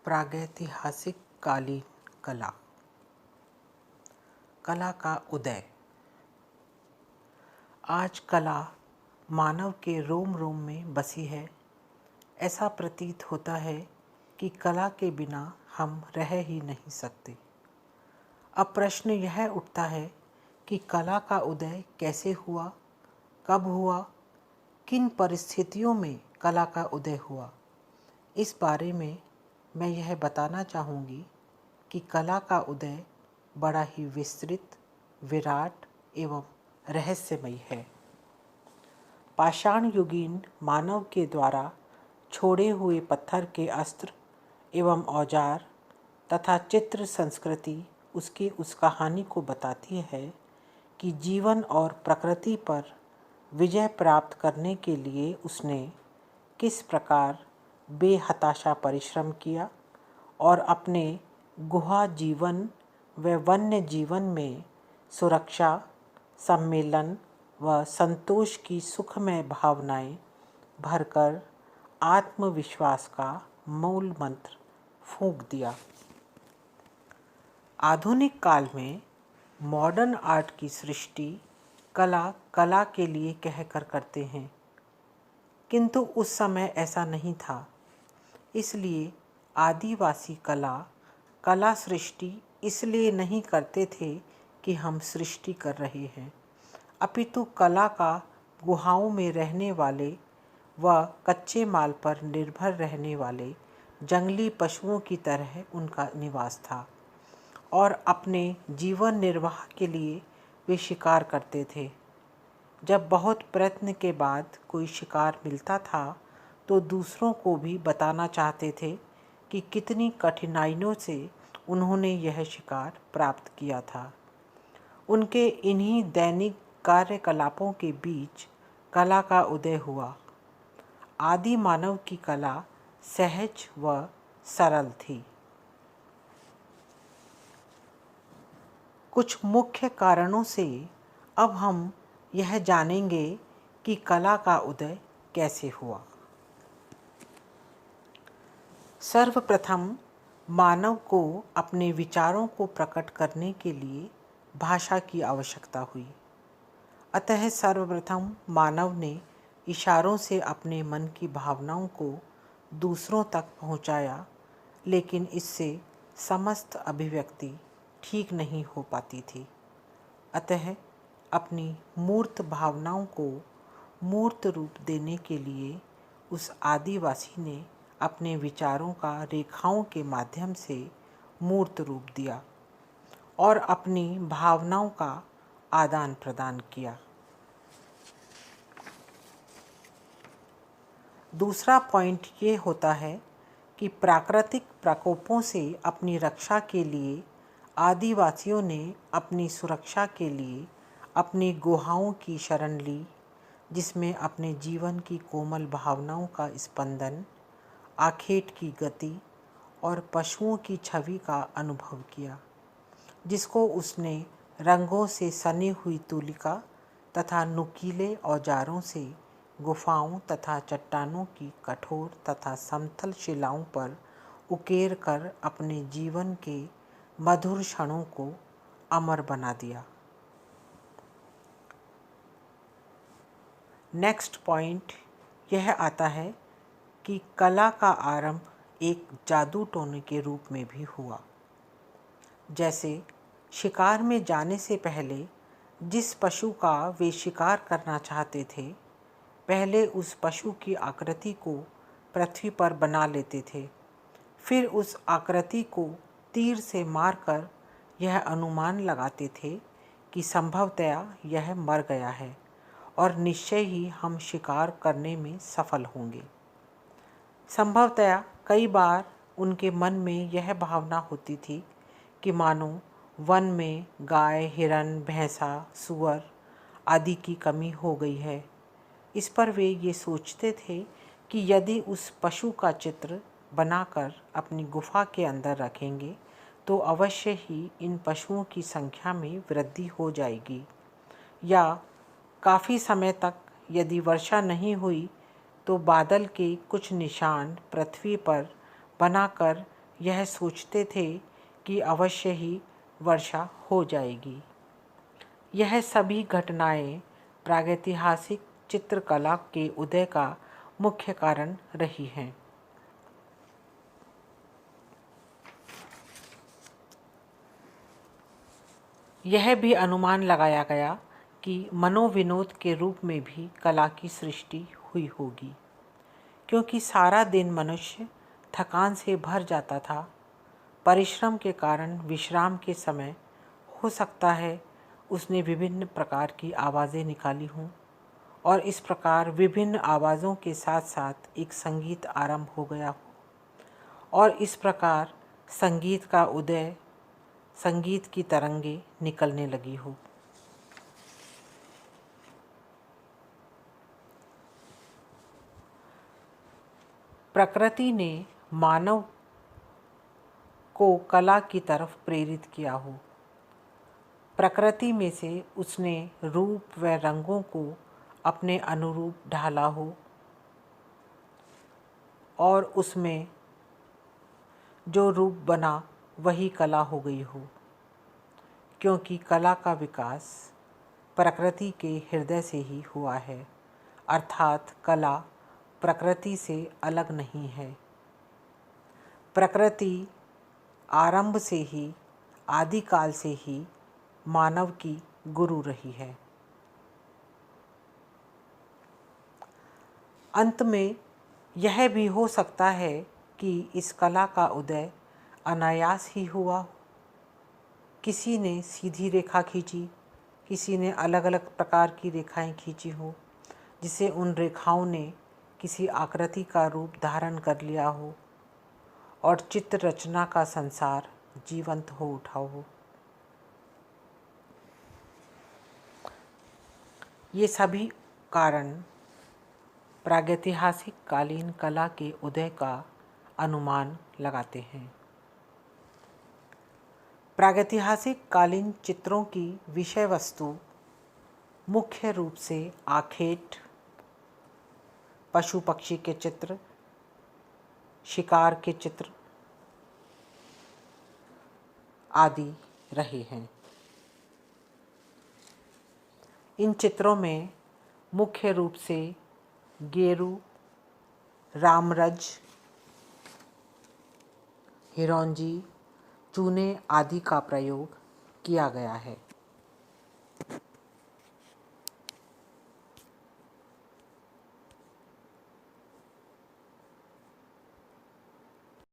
प्रागैतिहासिक कालीन कला, कला का उदय। आज कला मानव के रोम रोम में बसी है। ऐसा प्रतीत होता है कि कला के बिना हम रह ही नहीं सकते। अब प्रश्न यह उठता है कि कला का उदय कैसे हुआ, कब हुआ, किन परिस्थितियों में कला का उदय हुआ। इस बारे में मैं यह बताना चाहूँगी कि कला का उदय बड़ा ही विस्तृत, विराट एवं रहस्यमयी है। पाषाण युगीन मानव के द्वारा छोड़े हुए पत्थर के अस्त्र एवं औजार तथा चित्र संस्कृति उसकी उस कहानी को बताती है कि जीवन और प्रकृति पर विजय प्राप्त करने के लिए उसने किस प्रकार बेहताशा परिश्रम किया और अपने गुहा जीवन व वन्य जीवन में सुरक्षा, सम्मेलन व संतोष की सुखमय भावनाएं भरकर आत्मविश्वास का मूल मंत्र फूंक दिया। आधुनिक काल में मॉडर्न आर्ट की सृष्टि कला के लिए कहकर करते हैं, किंतु उस समय ऐसा नहीं था। इसलिए आदिवासी कला सृष्टि इसलिए नहीं करते थे कि हम सृष्टि कर रहे हैं, अपितु कला का गुहाओं में रहने वाले व कच्चे माल पर निर्भर रहने वाले जंगली पशुओं की तरह उनका निवास था और अपने जीवन निर्वाह के लिए वे शिकार करते थे। जब बहुत प्रयत्न के बाद कोई शिकार मिलता था तो दूसरों को भी बताना चाहते थे कि कितनी कठिनाइयों से उन्होंने यह शिकार प्राप्त किया था। उनके इन्हीं दैनिक कार्यकलापों के बीच कला का उदय हुआ। आदि मानव की कला सहज व सरल थी। कुछ मुख्य कारणों से अब हम यह जानेंगे कि कला का उदय कैसे हुआ। सर्वप्रथम मानव को अपने विचारों को प्रकट करने के लिए भाषा की आवश्यकता हुई। अतः सर्वप्रथम मानव ने इशारों से अपने मन की भावनाओं को दूसरों तक पहुंचाया, लेकिन इससे समस्त अभिव्यक्ति ठीक नहीं हो पाती थी। अतः अपनी मूर्त भावनाओं को मूर्त रूप देने के लिए उस आदिवासी ने अपने विचारों का रेखाओं के माध्यम से मूर्त रूप दिया और अपनी भावनाओं का आदान प्रदान किया। दूसरा पॉइंट ये होता है कि प्राकृतिक प्रकोपों से अपनी रक्षा के लिए आदिवासियों ने अपनी सुरक्षा के लिए अपनी गुहाओं की शरण ली, जिसमें अपने जीवन की कोमल भावनाओं का स्पंदन, आखेट की गति और पशुओं की छवि का अनुभव किया, जिसको उसने रंगों से सनी हुई तुलिका तथा नुकीले औजारों से गुफाओं तथा चट्टानों की कठोर तथा समतल शिलाओं पर उकेर कर अपने जीवन के मधुर क्षणों को अमर बना दिया। नेक्स्ट पॉइंट यह आता है कि कला का आरंभ एक जादू टोने के रूप में भी हुआ। जैसे शिकार में जाने से पहले जिस पशु का वे शिकार करना चाहते थे, पहले उस पशु की आकृति को पृथ्वी पर बना लेते थे। फिर उस आकृति को तीर से मारकर यह अनुमान लगाते थे कि संभवतया यह मर गया है और निश्चय ही हम शिकार करने में सफल होंगे। संभवतया कई बार उनके मन में यह भावना होती थी कि मानो वन में गाय, हिरन, भैंसा, सूअर आदि की कमी हो गई है। इस पर वे ये सोचते थे कि यदि उस पशु का चित्र बनाकर अपनी गुफा के अंदर रखेंगे तो अवश्य ही इन पशुओं की संख्या में वृद्धि हो जाएगी, या काफ़ी समय तक यदि वर्षा नहीं हुई तो बादल के कुछ निशान पृथ्वी पर बनाकर यह सोचते थे कि अवश्य ही वर्षा हो जाएगी। यह सभी घटनाएं प्रागैतिहासिक चित्रकला के उदय का मुख्य कारण रही हैं। यह भी अनुमान लगाया गया कि मनोविनोद के रूप में भी कला की सृष्टि हुई होगी, क्योंकि सारा दिन मनुष्य थकान से भर जाता था। परिश्रम के कारण विश्राम के समय हो सकता है उसने विभिन्न प्रकार की आवाज़ें निकाली हों, और इस प्रकार विभिन्न आवाज़ों के साथ साथ एक संगीत आरंभ हो गया हो, और इस प्रकार संगीत का उदय, संगीत की तरंगे निकलने लगी हो। प्रकृति ने मानव को कला की तरफ प्रेरित किया हो। प्रकृति में से उसने रूप व रंगों को अपने अनुरूप ढाला हो, और उसमें जो रूप बना वही कला हो गई हो, क्योंकि कला का विकास प्रकृति के हृदय से ही हुआ है, अर्थात कला प्रकृति से अलग नहीं है। प्रकृति आरंभ से ही, आदिकाल से ही मानव की गुरु रही है। अंत में यह भी हो सकता है कि इस कला का उदय अनायास ही हुआ। किसी ने सीधी रेखा खींची, किसी ने अलग अलग प्रकार की रेखाएं खींची हो, जिसे उन रेखाओं ने किसी आकृति का रूप धारण कर लिया हो, और चित्र रचना का संसार जीवंत हो उठा हो। ये सभी कारण प्रागैतिहासिक कालीन कला के उदय का अनुमान लगाते हैं। प्रागैतिहासिक कालीन चित्रों की विषय वस्तु मुख्य रूप से आखेट, पशु पक्षी के चित्र, शिकार के चित्र आदि रहे हैं। इन चित्रों में मुख्य रूप से गेरू, रामरज, हिरौंजी, चूने आदि का प्रयोग किया गया है।